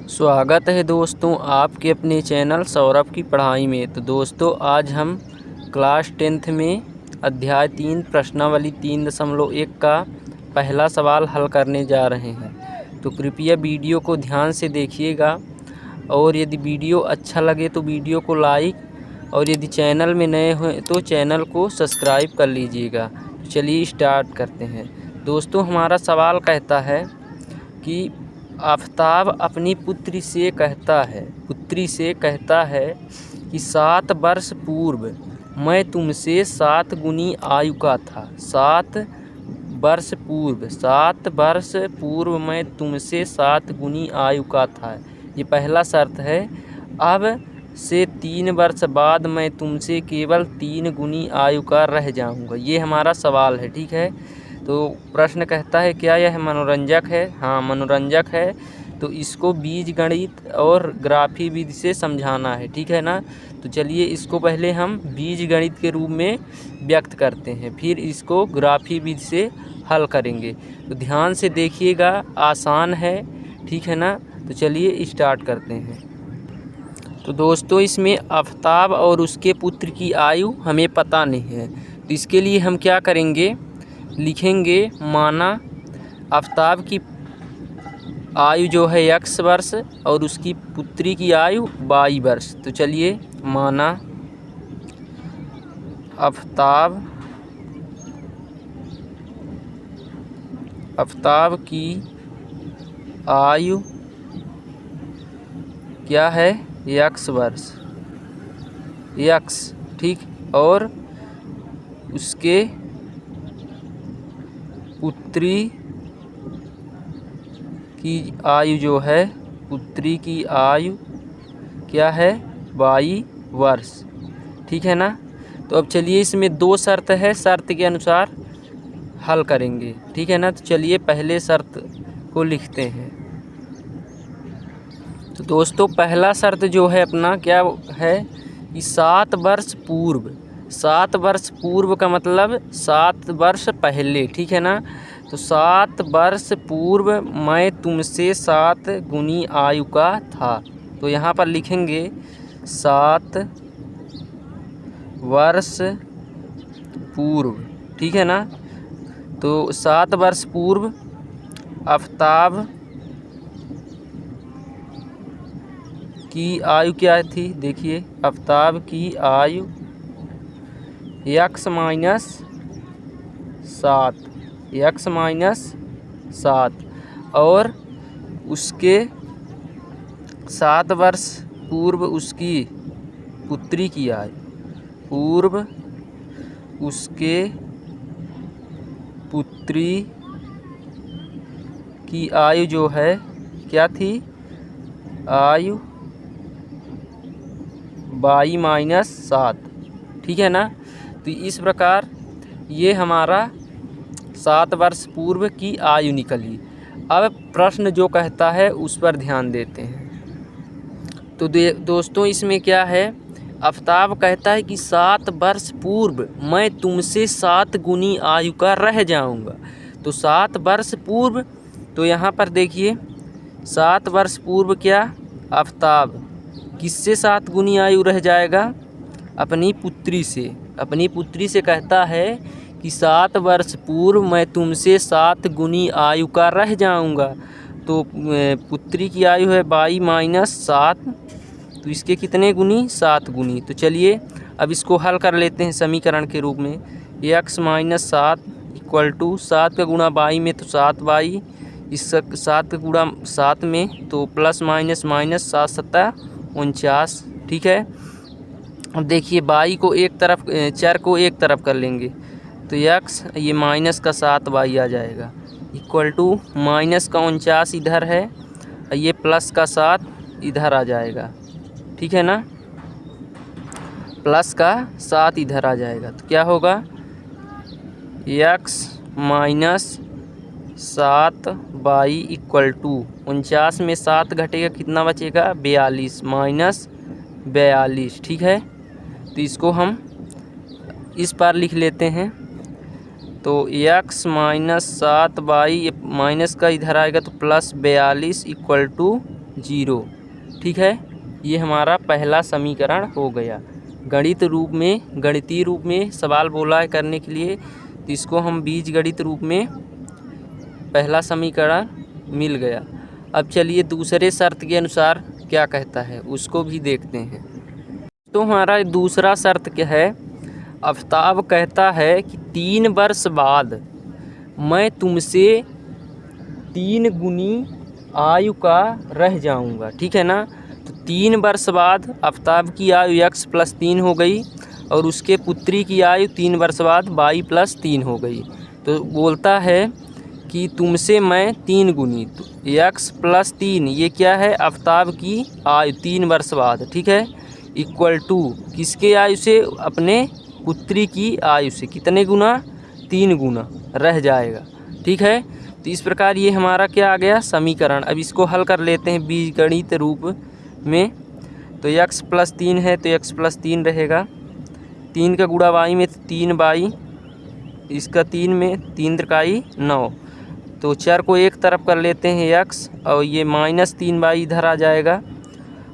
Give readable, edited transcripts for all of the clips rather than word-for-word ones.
स्वागत है दोस्तों आपके अपने चैनल सौरभ की पढ़ाई में। तो दोस्तों आज हम क्लास 10th में अध्याय 3 प्रश्नावली 3.1 का पहला सवाल हल करने जा रहे हैं। तो कृपया वीडियो को ध्यान से देखिएगा और यदि वीडियो अच्छा लगे तो वीडियो को लाइक और यदि चैनल में नए हैं तो चैनल को सब्सक्राइब कर लीजिएगा। तो चलिए स्टार्ट करते हैं। दोस्तों हमारा सवाल कहता है कि आफ़ताब अपनी पुत्री से कहता है कि 7 वर्ष पूर्व मैं तुमसे 7 गुनी आयु का था। 7 वर्ष पूर्व मैं तुमसे 7 गुनी आयु का था। ये पहला शर्त है। अब से 3 वर्ष बाद मैं तुमसे केवल 3 गुनी आयु का रह जाऊंगा। ये हमारा सवाल है, ठीक है। तो प्रश्न कहता है क्या यह मनोरंजक है? हाँ, मनोरंजक है। तो इसको बीजगणित और ग्राफी विधि से समझाना है, ठीक है ना। तो चलिए इसको पहले हम बीजगणित के रूप में व्यक्त करते हैं, फिर इसको ग्राफी विधि से हल करेंगे। तो ध्यान से देखिएगा, आसान है, ठीक है ना। तो चलिए स्टार्ट करते हैं। तो दोस्तों इसमें आफ़ताब और उसके पुत्र की आयु हमें पता नहीं है। तो इसके लिए हम क्या करेंगे, लिखेंगे माना आफ़ताब की आयु जो है x वर्ष और उसकी पुत्री की आयु y वर्ष। तो चलिए माना आफ़ताब की आयु क्या है, x वर्ष, x, ठीक, और उसके पुत्री की आयु जो है, पुत्री की आयु क्या है, 22 वर्ष, ठीक है ना। तो अब चलिए इसमें 2 शर्त है, शर्त के अनुसार हल करेंगे, ठीक है ना। तो चलिए पहले शर्त को लिखते हैं। तो दोस्तों पहला शर्त जो है अपना क्या है कि 7 वर्ष पूर्व। 7 वर्ष पूर्व का मतलब 7 वर्ष पहले, ठीक है ना। तो 7 वर्ष पूर्व मैं तुमसे 7 गुनी आयु का था। तो यहाँ पर लिखेंगे 7 वर्ष पूर्व, ठीक है ना। तो 7 वर्ष पूर्व आफ़ताब की आयु क्या थी, देखिए आफ़ताब की आयु x माइनस 7 और उसके 7 वर्ष पूर्व उसकी पुत्री की आयु, उसके पुत्री की आयु जो है क्या थी, आयु y - 7, ठीक है ना। तो इस प्रकार ये हमारा 7 वर्ष पूर्व की आयु निकली। अब प्रश्न जो कहता है उस पर ध्यान देते हैं। तो दोस्तों इसमें क्या है, आफ़ताब कहता है कि 7 वर्ष पूर्व मैं तुमसे 7 गुनी आयु का रह जाऊंगा। तो 7 वर्ष पूर्व, तो यहाँ पर देखिए 7 वर्ष पूर्व क्या, आफ़ताब किससे 7 गुनी आयु रह जाएगा, अपनी पुत्री से कहता है कि 7 वर्ष पूर्व मैं तुमसे 7 गुनी आयु का रह जाऊंगा। तो पुत्री की आयु है y - 7, तो इसके कितने गुनी, 7 गुनी। तो चलिए अब इसको हल कर लेते हैं समीकरण के रूप में। x - 7 = 7 का गुणा y में तो 7y, इस 7 का गुणा 7 में तो प्लस माइनस 7 × 7 = 49, ठीक है। अब देखिए y को एक तरफ, चर को एक तरफ कर लेंगे तो x, ये माइनस का 7y आ जाएगा, इक्वल टू माइनस का 49 इधर है, ये प्लस का 7 इधर आ जाएगा, ठीक है ना। प्लस का 7 इधर आ जाएगा तो क्या होगा, x - 7y = 49 में 7 घटेगा, कितना बचेगा, 42 - 42, ठीक है। तो इसको हम इस पर लिख लेते हैं। तो x - 7y, माइनस का इधर आएगा तो प्लस 42 = जीरो। ठीक है, ये हमारा पहला समीकरण हो गया। गणितीय रूप में सवाल बोला है करने के लिए, तो इसको हम बीजगणित रूप में पहला समीकरण मिल गया। अब चलिए दूसरे शर्त के अनुसार क्या कहता है उसको भी देखते हैं। तो हमारा दूसरा शर्त क्या है, आफ्ताब कहता है कि 3 वर्ष बाद मैं तुमसे 3 गुनी आयु का रह जाऊंगा। ठीक है ना, तो 3 वर्ष बाद आफ्ताब की आयु x + 3 हो गई और उसके पुत्री की आयु 3 वर्ष बाद y + 3 हो गई। तो बोलता है कि तुमसे मैं 3 गुनी, तो x + 3 ये क्या है, आफ्ताब की आयु 3 वर्ष बाद। ठीक है, इक्वल टू किसके आयु से, अपने पुत्री की आयु से कितने गुना, 3 गुना रह जाएगा। ठीक है, तो इस प्रकार ये हमारा क्या आ गया, समीकरण। अब इसको हल कर लेते हैं बीजगणित रूप में। तो x + 3 है तो x + 3 रहेगा, 3 का गुणा y में 3y, इसका 3 में 3 त्रिकाई 9, तो चर को एक तरफ कर लेते हैं x, और ये -3y इधर आ जाएगा,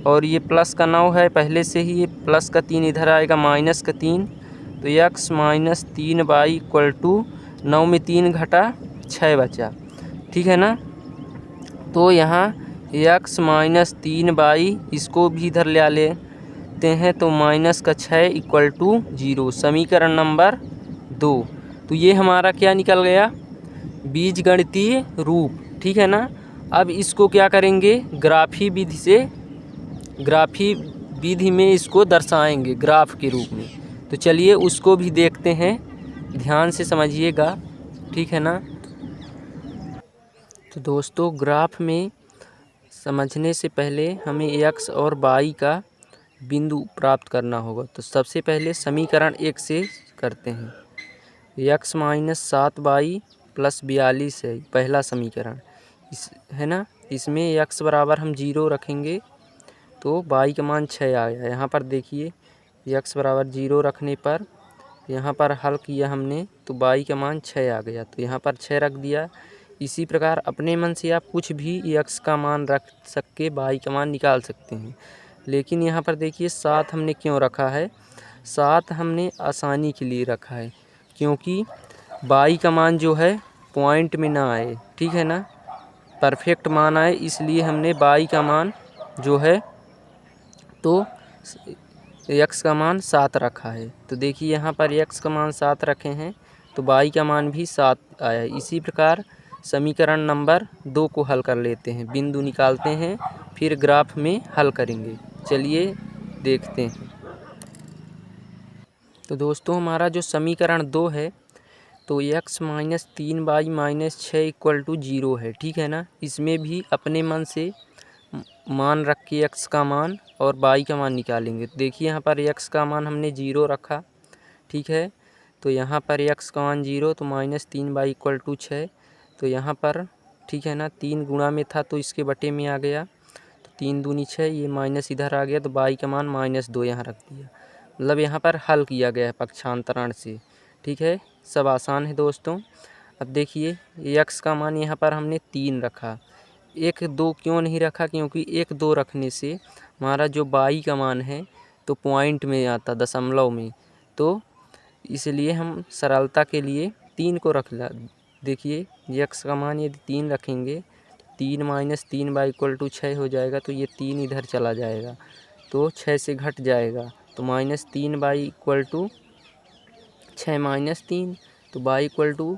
और ये प्लस का 9 है पहले से ही, ये प्लस का 3 इधर आएगा, माइनस का 3, तो x - 3y = 9 में 3 घटा 6 बचा। ठीक है ना, तो यहाँ x - 3y इसको भी इधर ले लेते हैं, तो -6 = 0, समीकरण नंबर 2। तो ये हमारा क्या निकल गया, बीजगणितीय रूप। ठीक है ना, अब इसको क्या करेंगे, ग्राफी विधि में इसको दर्शाएंगे ग्राफ के रूप में। तो चलिए उसको भी देखते हैं, ध्यान से समझिएगा। ठीक है ना, तो दोस्तों ग्राफ में समझने से पहले हमें x और y का बिंदु प्राप्त करना होगा। तो सबसे पहले समीकरण 1 से करते हैं। x - 7y + 42 है पहला समीकरण, इस है ना, इसमें x बराबर हम 0 रखेंगे तो y का मान 6 आ गया। यहाँ पर देखिए x बराबर 0 रखने पर यहाँ पर हल किया हमने तो y का मान 6 आ गया, तो यहाँ पर 6 रख दिया। इसी प्रकार अपने मन से आप कुछ भी x का मान रख सके y का मान निकाल सकते हैं, लेकिन यहाँ पर देखिए 7 हमने क्यों रखा है, 7 हमने आसानी के लिए रखा है, क्योंकि y का मान जो है पॉइंट में ना आए। ठीक है ना, परफेक्ट मान आए, इसलिए हमने y का मान जो है तो x का मान 7 रखा है। तो देखिए यहाँ पर x का मान 7 रखे हैं तो y का मान भी 7 आया। इसी प्रकार समीकरण नंबर 2 को हल कर लेते हैं, बिंदु निकालते हैं, फिर ग्राफ में हल करेंगे। चलिए देखते हैं। तो दोस्तों हमारा जो समीकरण 2 है तो x - 3y - 6 = 0 है। ठीक है ना, इसमें भी अपने मन से मान रख के x का मान और y का मान निकालेंगे। तो देखिए यहाँ पर x का मान हमने 0 रखा। ठीक है, तो यहाँ पर x का मान 0 तो -3y = 6, तो यहाँ पर ठीक है ना 3 गुणा में था तो इसके बटे में आ गया, तो 3 दूनी 6, ये माइनस इधर आ गया तो y का मान -2 यहाँ रख दिया। मतलब यहाँ पर हल किया गया है पक्षांतरण से। ठीक है, सब आसान है दोस्तों। अब देखिए x का मान यहाँ पर हमने 3 रखा, 1 2 क्यों नहीं रखा, क्योंकि 1 2 रखने से हमारा जो y का मान है तो पॉइंट में आता, दशमलव में, तो इसलिए हम सरलता के लिए 3 को रख ला। देखिए x का मान यदि 3 रखेंगे, 3 - 3y = 6 हो जाएगा, तो ये 3 इधर चला जाएगा तो 6 से घट जाएगा, तो -3y = 6 - 3, तो y =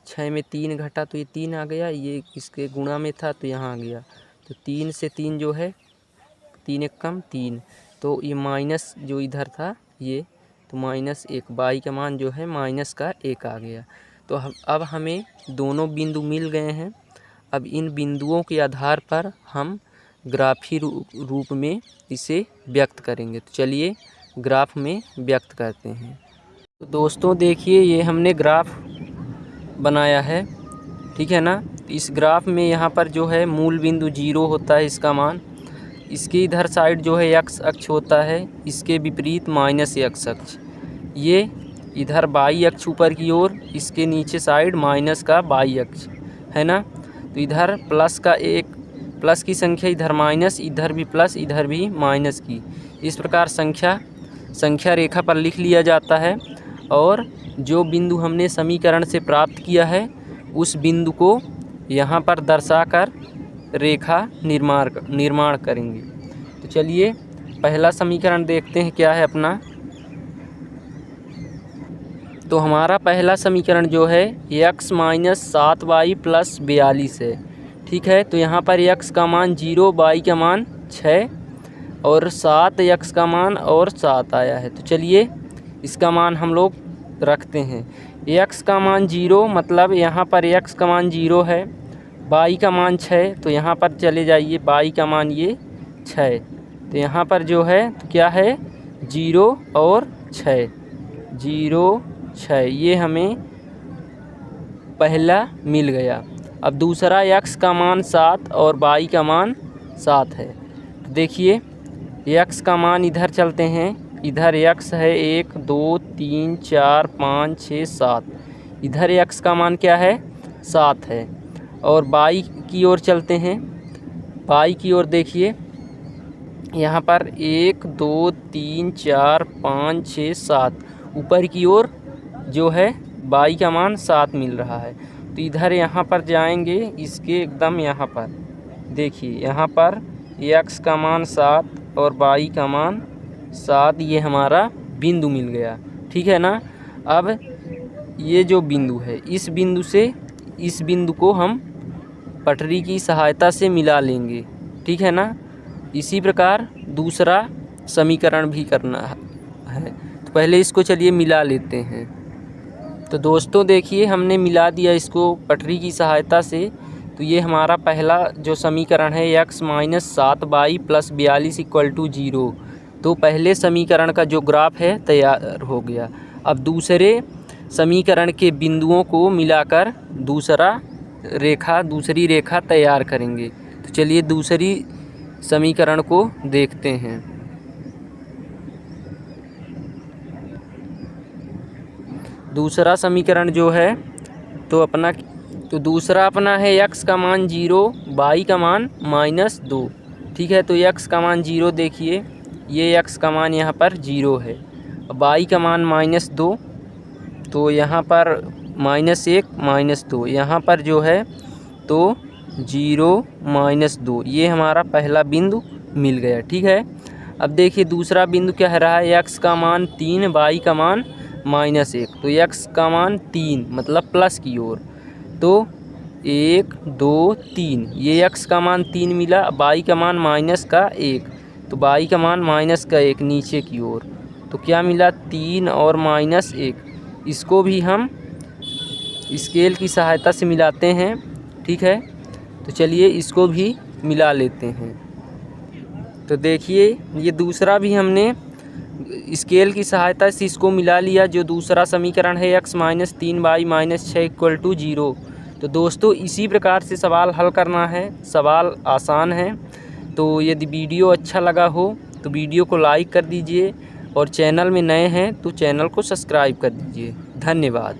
6 में 3 घटा तो ये 3 आ गया, ये इसके गुणा में था तो यहाँ आ गया, तो 3 से 3 जो है 3 एक कम 3, तो ये माइनस जो इधर था ये तो -1, y का मान जो है -1 आ गया। तो अब हमें दोनों बिंदु मिल गए हैं। अब इन बिंदुओं के आधार पर हम ग्राफी रूप में इसे व्यक्त करेंगे। तो चलिए ग्राफ में व्यक्त करते हैं। तो दोस्तों देखिए ये हमने ग्राफ बनाया है। ठीक है ना, इस ग्राफ में यहाँ पर जो है मूल बिंदु 0 होता है इसका मान, इसके इधर साइड जो है x अक्ष होता है, इसके विपरीत -x अक्ष, ये इधर y अक्ष ऊपर की ओर, इसके नीचे साइड माइनस का y अक्ष है ना, तो इधर प्लस की संख्या इधर माइनस, इधर भी प्लस, इधर भी माइनस की। इस प्रकार संख्या रेखा पर लिख लिया जाता है और जो बिंदु हमने समीकरण से प्राप्त किया है उस बिंदु को यहाँ पर दर्शाकर रेखा निर्माण करेंगे। तो चलिए पहला समीकरण देखते हैं क्या है अपना। तो हमारा पहला समीकरण जो है x माइनस 7y प्लस 42 है। ठीक है, तो यहाँ पर x का मान 0, y का मान 6 और 7 x का मान और 7 आया है। तो चलिए इसका मान हम लोग रखते हैं। x का मान 0 मतलब यहाँ पर x का मान 0 है, y का मान 6, तो यहाँ पर चले जाइए, y का मान ये 6, तो यहाँ पर जो है तो क्या है 0 और 6, 0 6, ये हमें पहला मिल गया। अब दूसरा x का मान 7 और y का मान 7 है। तो देखिए x का मान इधर चलते हैं, इधर x है 1 2 3 4 5 6 7, इधर x का मान क्या है 7 है। और y की ओर चलते हैं, y की ओर देखिए यहाँ पर 1 2 3 4 5 6 7, ऊपर की ओर जो है y का मान 7 मिल रहा है। तो इधर यहाँ पर जाएंगे, इसके एकदम यहाँ पर देखिए, यहाँ पर x का मान 7 और y का मान 7, ये हमारा बिंदु मिल गया। ठीक है ना। अब ये जो बिंदु है, इस बिंदु से इस बिंदु को हम पटरी की सहायता से मिला लेंगे। ठीक है ना। इसी प्रकार दूसरा समीकरण भी करना है। तो पहले इसको चलिए मिला लेते हैं। तो दोस्तों देखिए हमने मिला दिया इसको पटरी की सहायता से। तो ये हमारा पहला जो समीकरण है x माइनस 7y प्लस 42 इक्वल टू 0। तो पहले समीकरण का जो ग्राफ है तैयार हो गया। अब दूसरे समीकरण के बिंदुओं को मिलाकर दूसरी रेखा तैयार करेंगे। तो चलिए दूसरी समीकरण को देखते हैं। दूसरा समीकरण जो है तो दूसरा अपना है x का मान 0, y का मान -2। ठीक है, तो x का मान 0 देखिए, ये x का मान यहाँ पर 0 है। y का मान -2, तो यहाँ पर -1 -2, यहाँ पर जो है तो 0 -2, ये हमारा पहला बिंदु मिल गया। ठीक है। अब देखिए दूसरा बिंदु क्या है रहा है, x का मान 3, y का मान -1, तो x का मान 3 मतलब प्लस की ओर, तो 1 2 3, ये x का मान 3 मिला। y का मान -1, तो y का मान -1 नीचे की ओर, तो क्या मिला 3 और -1। इसको भी हम स्केल की सहायता से मिलाते हैं। ठीक है, तो चलिए इसको भी मिला लेते हैं। तो देखिए ये दूसरा भी हमने स्केल की सहायता से इसको मिला लिया। जो दूसरा समीकरण है x माइनस 3y माइनस 6 इक्वल टू 0। तो दोस्तों इसी प्रकार से सवाल हल करना है, सवाल आसान है। तो यदि वीडियो अच्छा लगा हो तो वीडियो को लाइक कर दीजिए और चैनल में नए हैं तो चैनल को सब्सक्राइब कर दीजिए। धन्यवाद।